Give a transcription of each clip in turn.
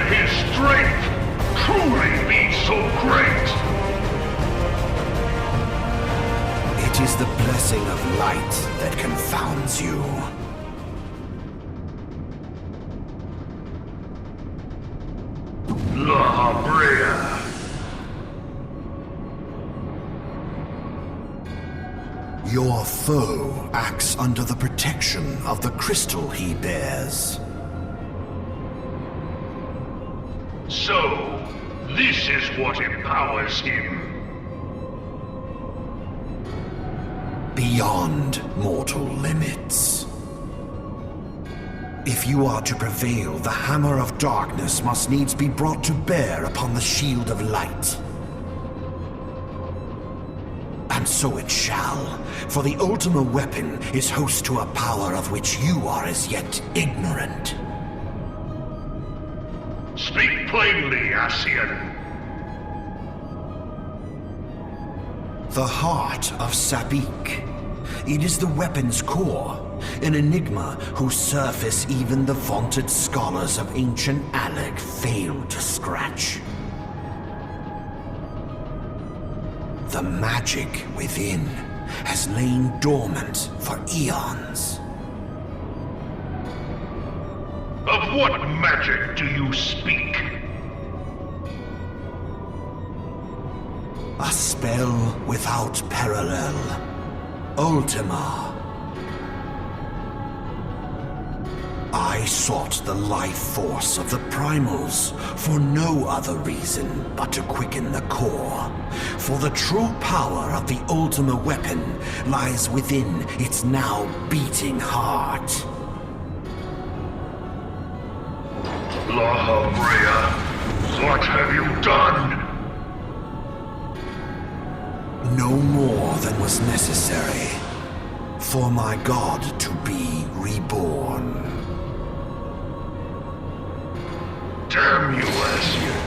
his strength truly be so great? It is the blessing of light that confounds you. Mhakaracca. Your foe acts under the protection of the crystal he bears. So, this is what empowers him. Beyond mortal limits. If you are to prevail, the Hammer of Darkness must needs be brought to bear upon the Shield of Light. And so it shall, for the Ultima weapon is host to a power of which you are as yet ignorant. Speak plainly, Ascian. The heart of Sabik. It is the weapon's core, an enigma whose surface even the vaunted scholars of ancient Alec failed to scratch. The magic within has lain dormant for eons. Of what magic do you speak? A spell without parallel. Ultima. I sought the life force of the primals for no other reason but to quicken the core. For the true power of the Ultima weapon lies within its now beating heart. Mhakaracca, what have you done? No more than was necessary for my god to be reborn. Damn you, Ascian.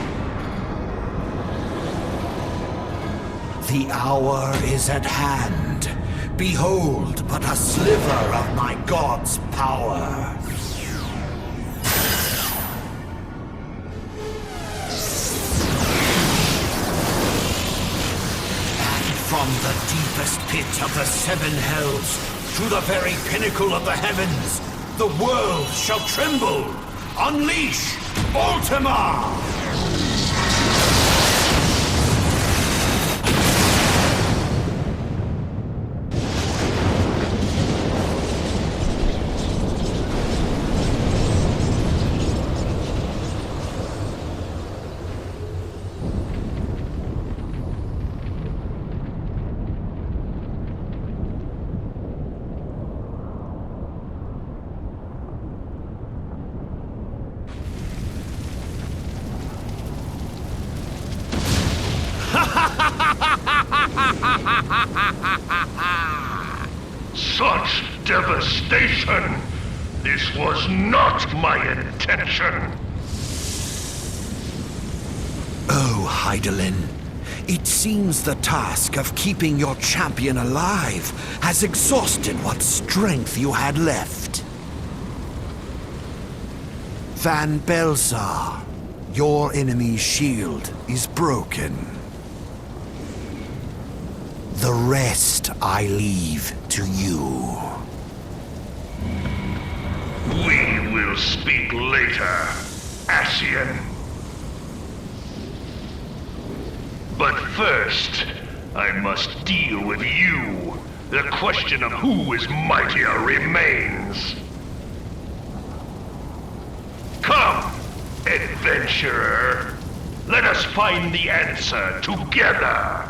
The hour is at hand. Behold but a sliver of my god's power. From the deepest pit of the seven hells to the very pinnacle of the heavens, the world shall tremble. Unleash Ultima! Such devastation! This was not my intention! Oh, Hydaelyn. It seems the task of keeping your champion alive has exhausted what strength you had left. Van Belzar, your enemy's shield is broken. The rest I leave to you. We will speak later, Ascian. But first, I must deal with you. The question of who is mightier remains. Come, adventurer. Let us find the answer together.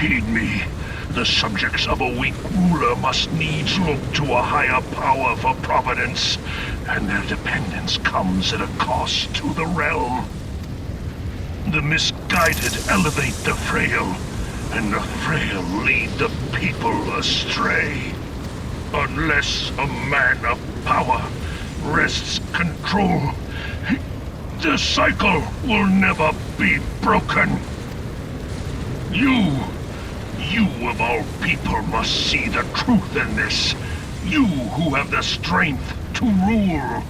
Heed me. The subjects of a weak ruler must needs look to a higher power for providence, and their dependence comes at a cost to the realm. The misguided elevate the frail, and the frail lead the people astray. Unless a man of power wrests control, the cycle will never be broken. You of all people must see the truth in this. You who have the strength to rule.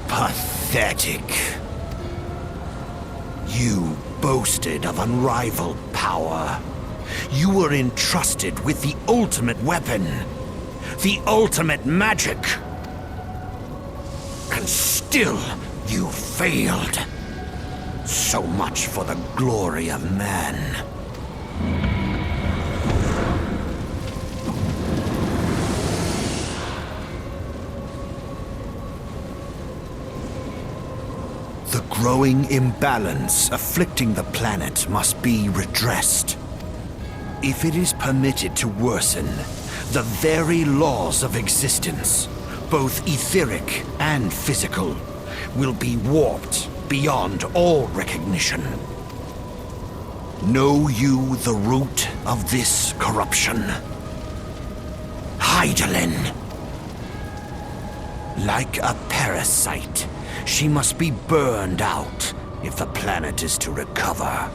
Pathetic. You boasted of unrivaled power. You were entrusted with the ultimate weapon, the ultimate magic. And still, you failed. So much for the glory of man. The growing imbalance afflicting the planet must be redressed. If it is permitted to worsen, the very laws of existence, both etheric and physical, will be warped beyond all recognition. Know you the root of this corruption? Hydaelyn. Like a parasite, she must be burned out if the planet is to recover.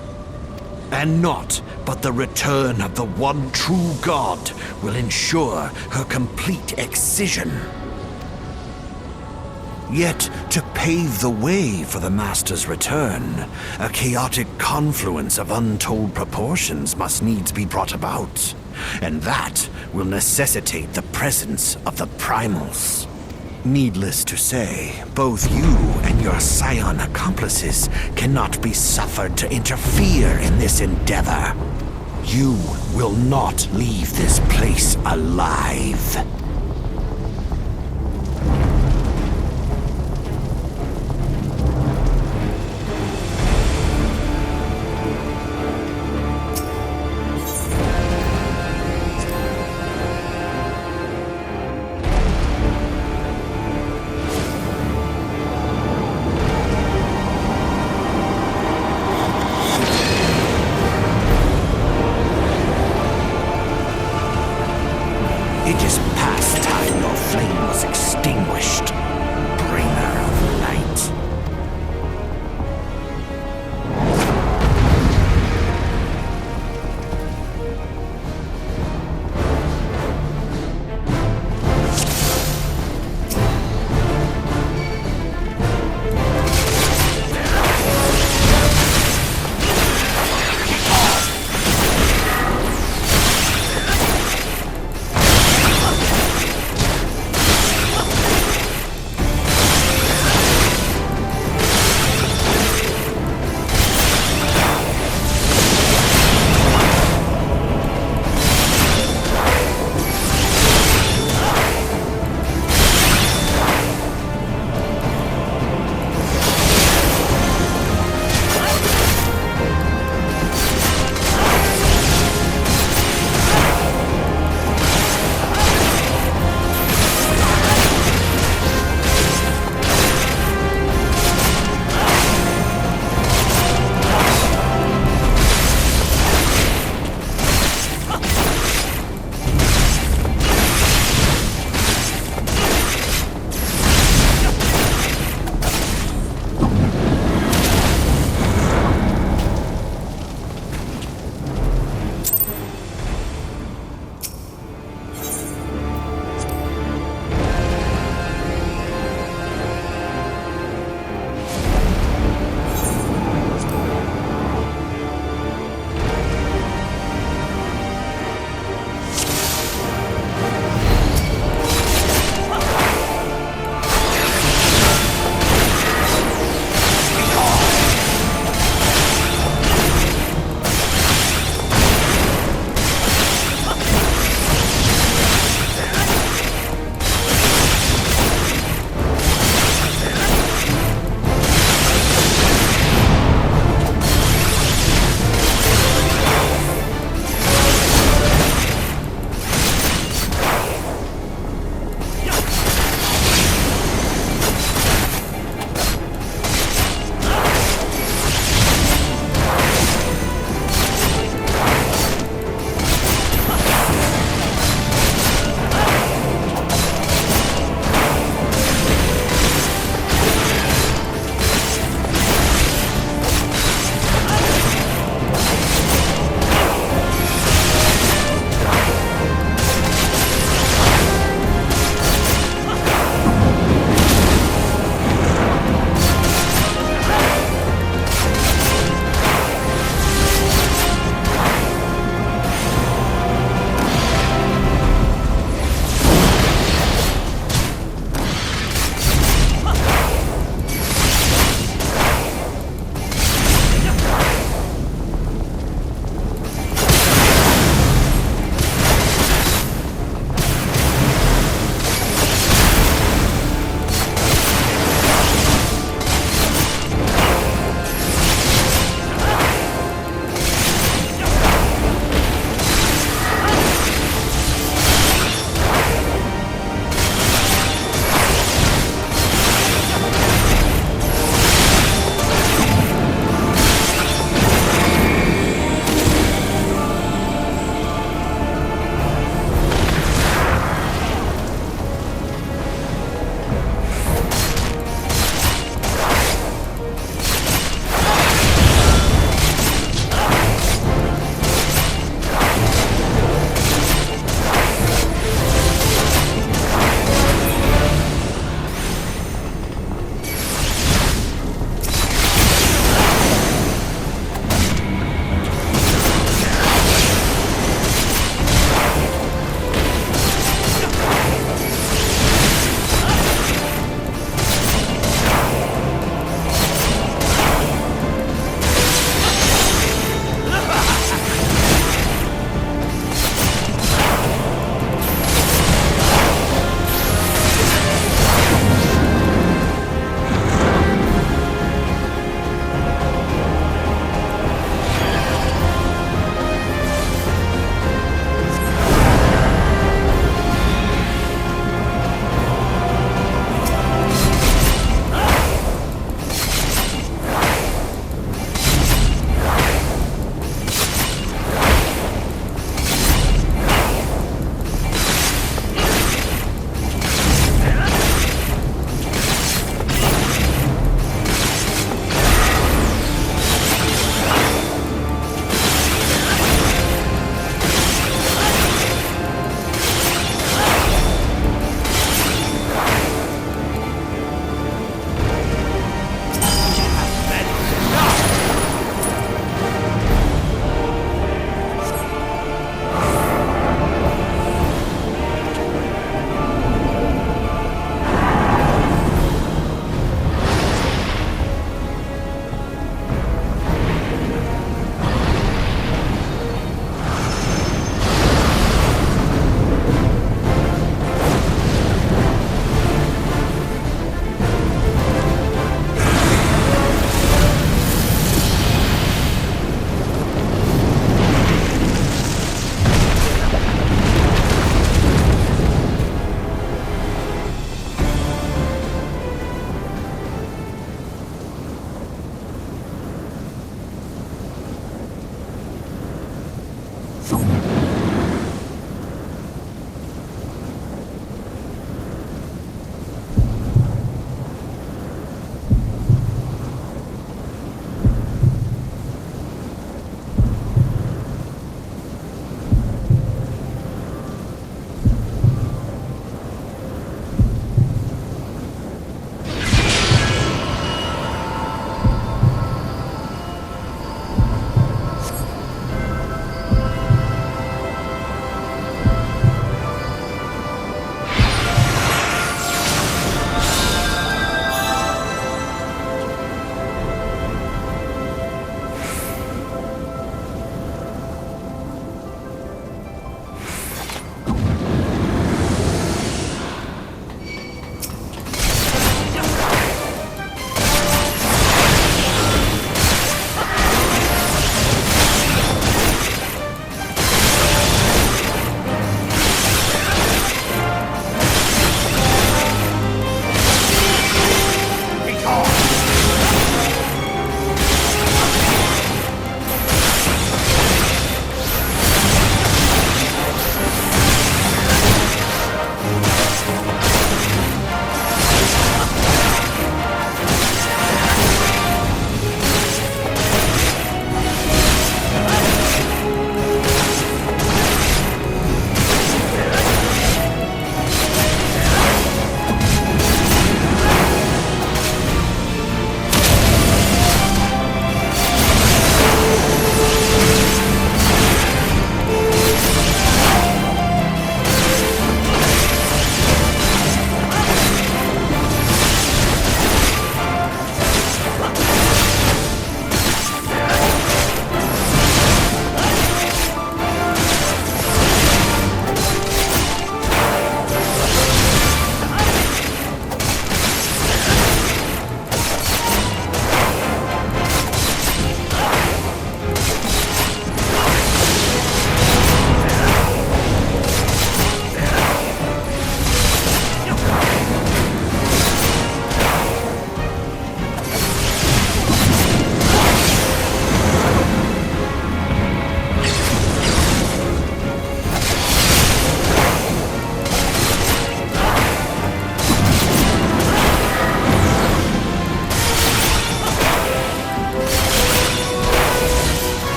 And naught but the return of the one true god will ensure her complete excision. Yet, to pave the way for the Master's return, a chaotic confluence of untold proportions must needs be brought about. And that will necessitate the presence of the primals. Needless to say, both you and your scion accomplices cannot be suffered to interfere in this endeavor. You will not leave this place alive. It is past time your flame was extinguished, bringer of light.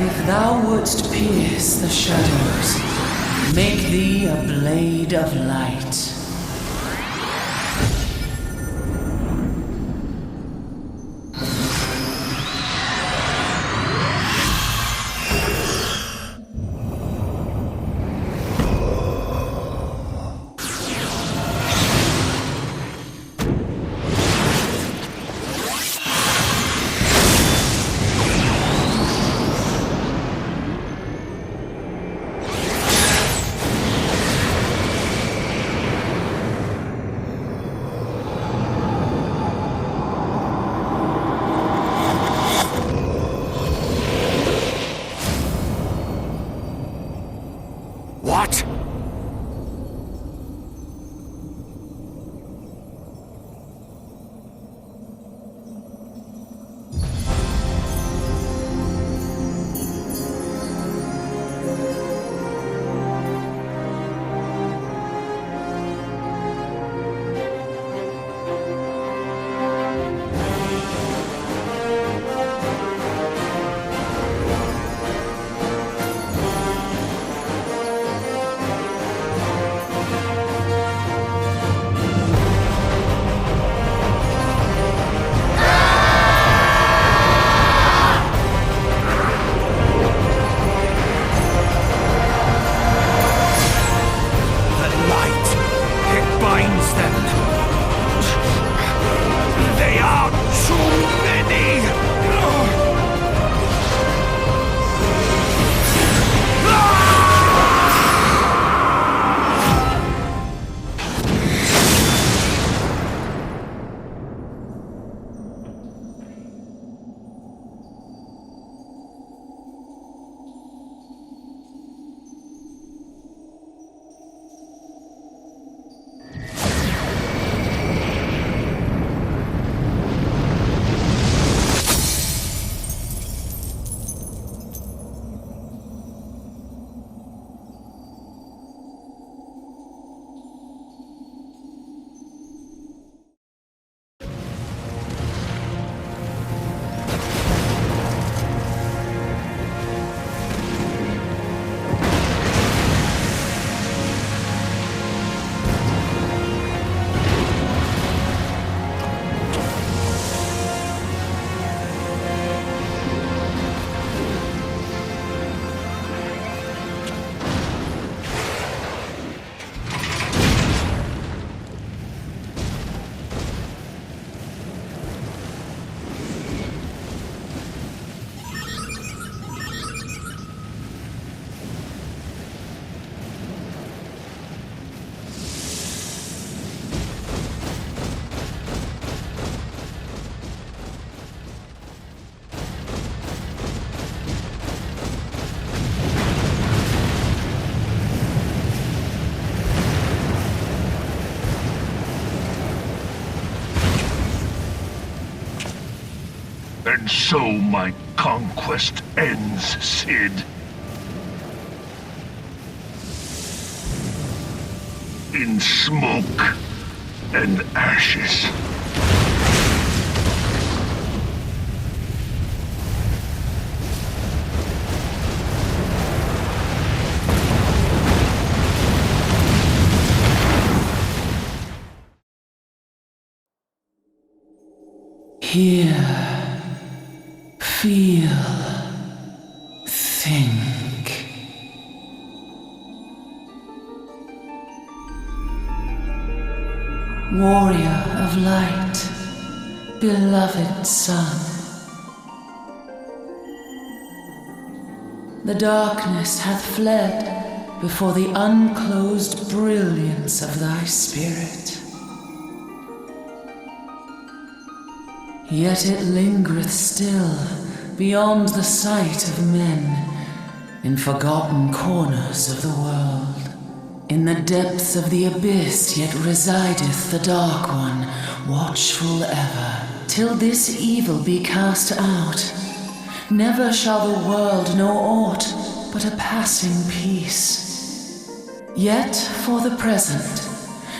If thou wouldst pierce the shadows, make thee a blade of light. What? And so my conquest ends, Cid. In smoke and ashes. Hear, feel, think. Warrior of light, beloved son. The darkness hath fled before the unclosed brilliance of thy spirit. Yet it lingereth still beyond the sight of men, in forgotten corners of the world. In the depths of the abyss yet resideth the Dark One, watchful ever, till this evil be cast out. Never shall the world know aught but a passing peace. Yet for the present,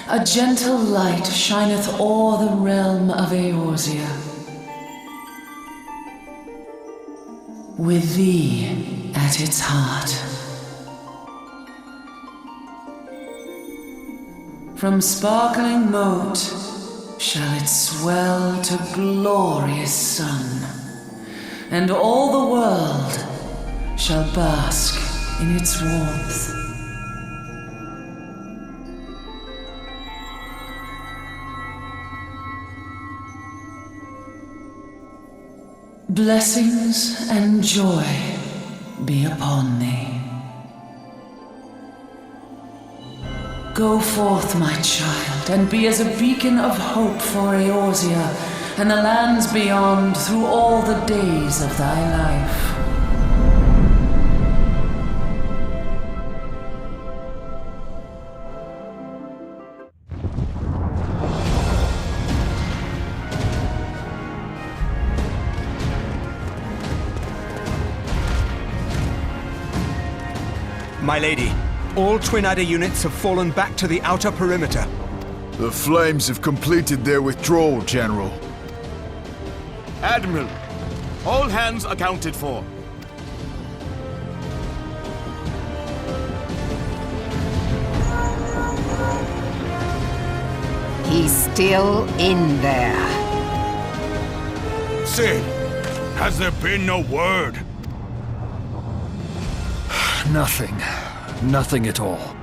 a gentle light shineth o'er the realm of Eorzea. with thee at its heart. From sparkling moat shall it swell to glorious sun, and all the world shall bask in its warmth. Blessings and joy be upon thee. Go forth, my child, and be as a beacon of hope for Eorzea and the lands beyond through all the days of thy life. My lady, all Twin Adder units have fallen back to the outer perimeter. The Flames have completed their withdrawal, General. Admiral, all hands accounted for. He's still in there. Sid, has there been no word? Nothing. Nothing at all.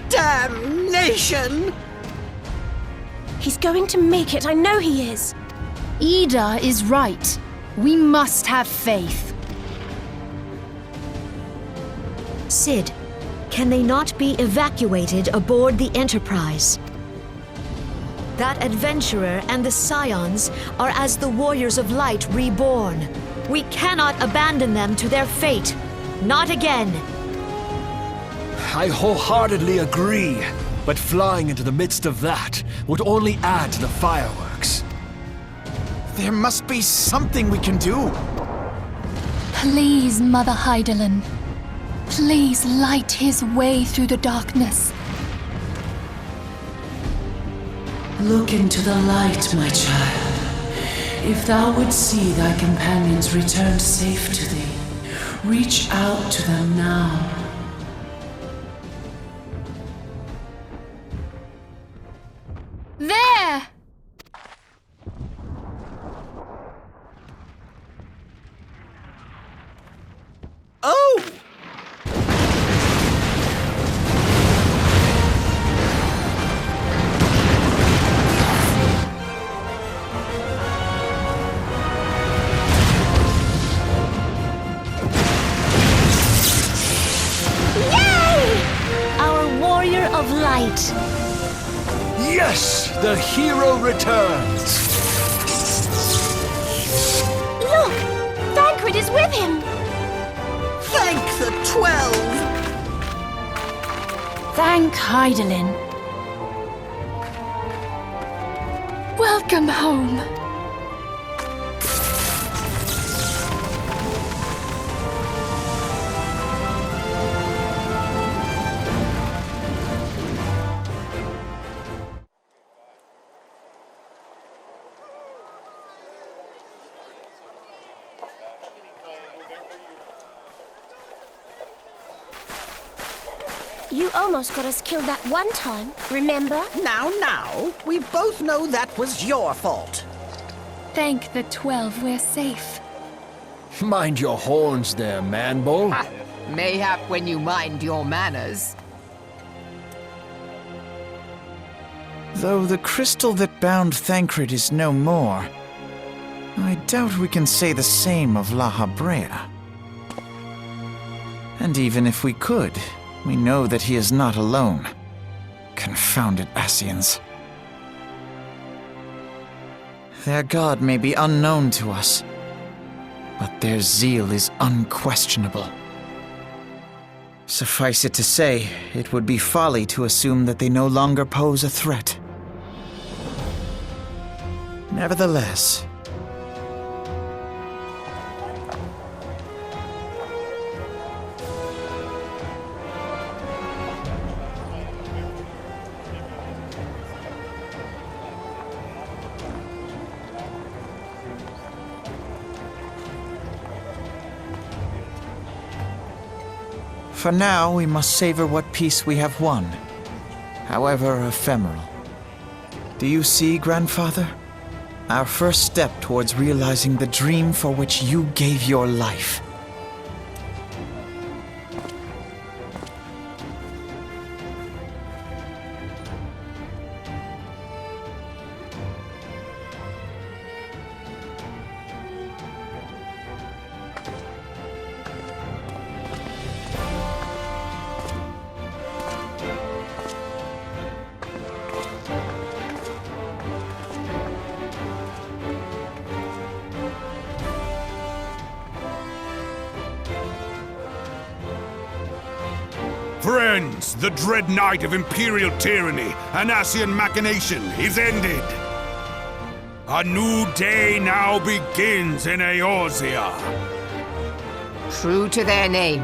Damnation! He's going to make it, I know he is. Ida is right. We must have faith. Sid, can they not be evacuated aboard the Enterprise? That adventurer and the Scions are as the Warriors of Light reborn. We cannot abandon them to their fate. Not again. I wholeheartedly agree, but flying into the midst of that would only add to the fireworks. There must be something we can do. Please, Mother Hydaelyn. Please light his way through the darkness. Look into the light, my child. If thou would see thy companions returned safe to thee, reach out to them now. There! Oh! Of light. Yes! The hero returns! Look! Thancred is with him! Thank the 12! Thank Hydaelyn. Welcome home. You almost got us killed that one time, remember? Now, we both know that was your fault. Thank the 12 we're safe. Mind your horns there, man-bull. Mayhap when you mind your manners. Though the crystal that bound Thancred is no more, I doubt we can say the same of La Habrea. And even if we could, we know that he is not alone. Confounded Ascians. Their god may be unknown to us, but their zeal is unquestionable. Suffice it to say, it would be folly to assume that they no longer pose a threat. Nevertheless, For now, we must savor what peace we have won, however ephemeral. Do you see, Grandfather? Our first step towards realizing the dream for which you gave your life. Friends, the dread night of Imperial tyranny and Ascian machination is ended. A new day now begins in Eorzea. True to their name,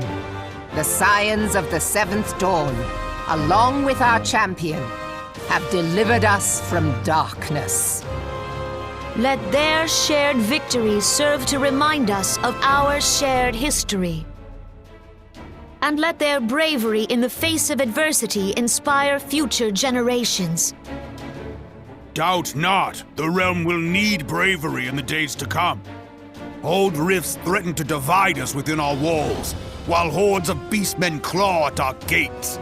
the Scions of the Seventh Dawn, along with our champion, have delivered us from darkness. Let their shared victory serve to remind us of our shared history. And let their bravery in the face of adversity inspire future generations. Doubt not, the realm will need bravery in the days to come. Old rifts threaten to divide us within our walls, while hordes of beastmen claw at our gates.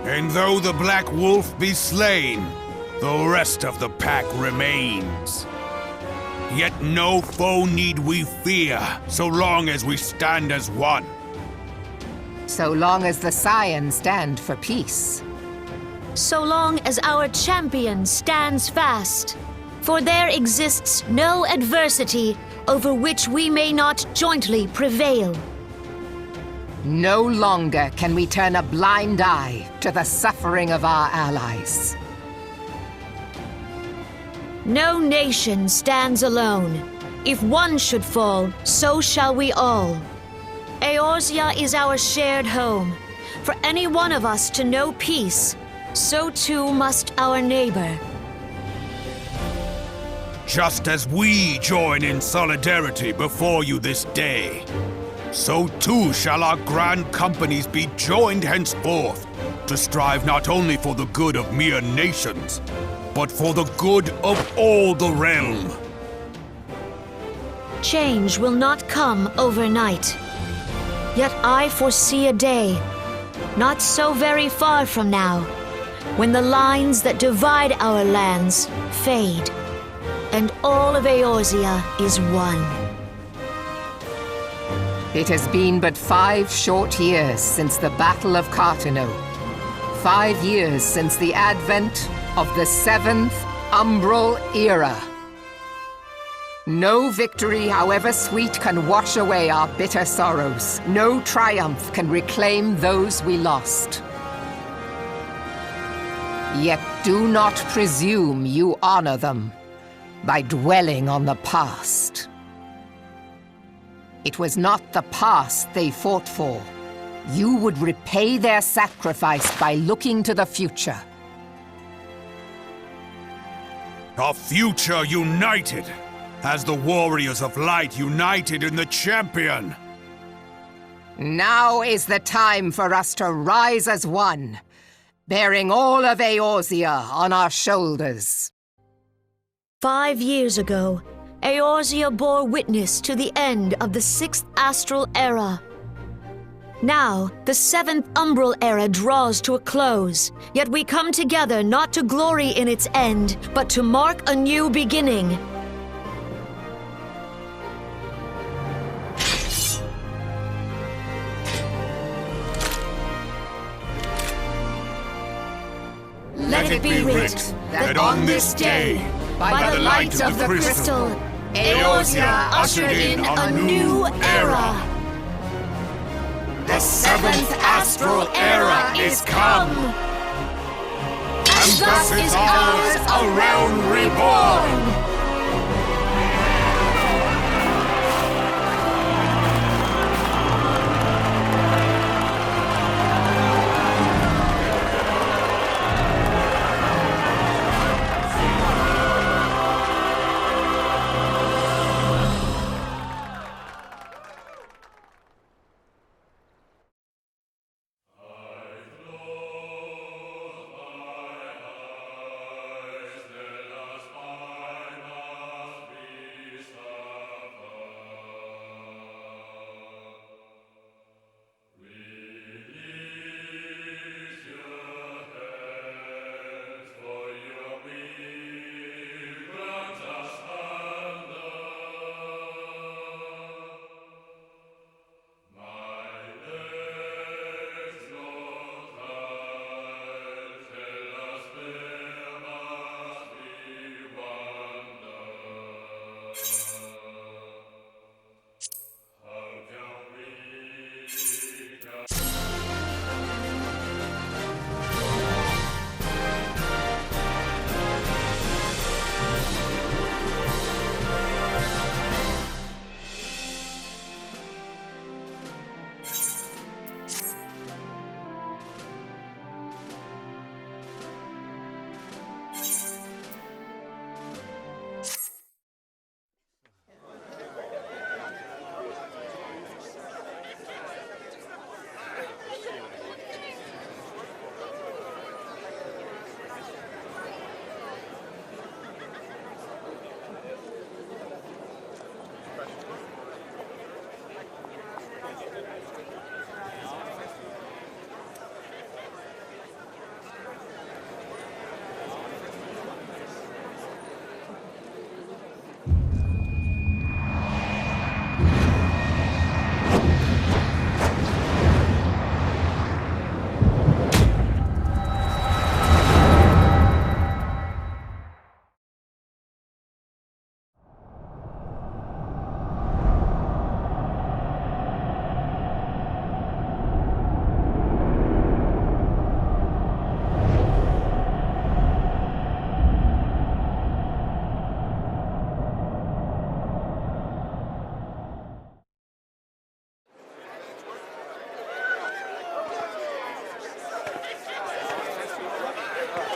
And though the Black Wolf be slain, the rest of the pack remains. Yet no foe need we fear, so long as we stand as one. So long as the Scions stand for peace. So long as our champion stands fast. For there exists no adversity over which we may not jointly prevail. No longer can we turn a blind eye to the suffering of our allies. No nation stands alone. If one should fall, so shall we all. Eorzea is our shared home. For any one of us to know peace, so too must our neighbor. Just as we join in solidarity before you this day, so too shall our grand companies be joined henceforth to strive not only for the good of mere nations, but for the good of all the realm. Change will not come overnight. Yet I foresee a day, not so very far from now, when the lines that divide our lands fade, and all of Eorzea is one. It has been but 5 short years since the Battle of Cartano. 5 years since the advent of the 7th Umbral Era. No victory, however sweet, can wash away our bitter sorrows. No triumph can reclaim those we lost. Yet do not presume you honor them by dwelling on the past. It was not the past they fought for. You would repay their sacrifice by looking to the future. A future united, as the warriors of light united in the champion. Now is the time for us to rise as one, bearing all of Eorzea on our shoulders. 5 years ago, Eorzea bore witness to the end of the 6th Astral Era. Now, the 7th Umbral Era draws to a close, yet we come together not to glory in its end, but to mark a new beginning. Let it be writ that on this day, by the light of the crystal, Eorzea ushered in a new era. The 7th Astral Era is come, and thus is ours a realm reborn.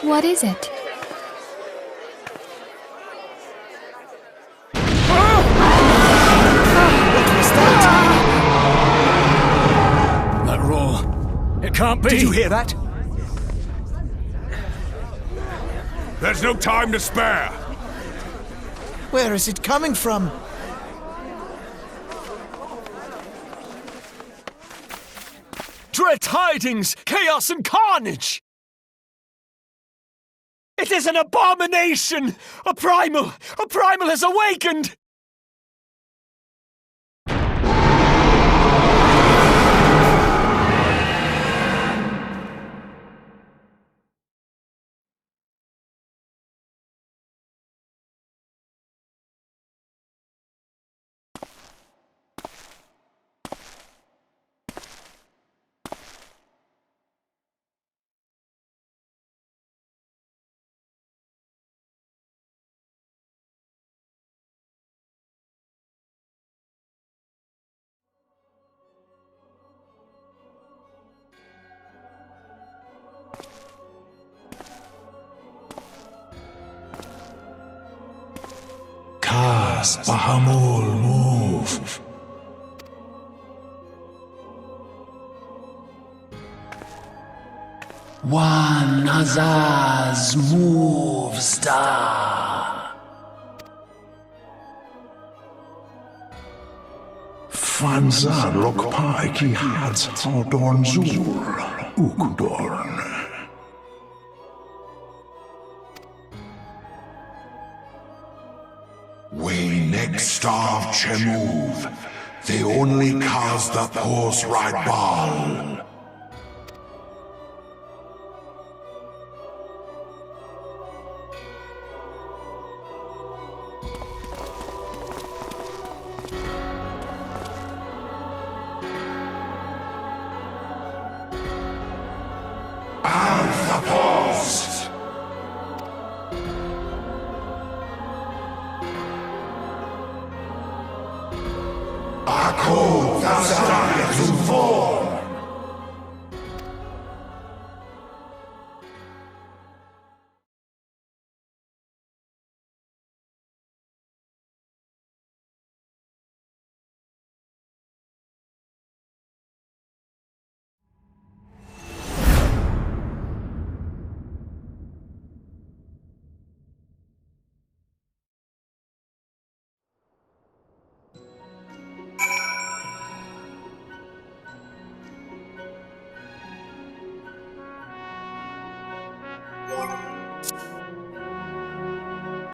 What is it? That roar. It can't be. Did you hear that? There's no time to spare! Where is it coming from? Dread tidings! Chaos and carnage! It is an abomination! A primal has awakened! Bahamul, move. One Azaz move star. Fanzar lokpai ki hats haldorn zur, ukudorn. We next starve Chemuv. They only cause the horse ride ball. Alpha Post! Akko Thasai!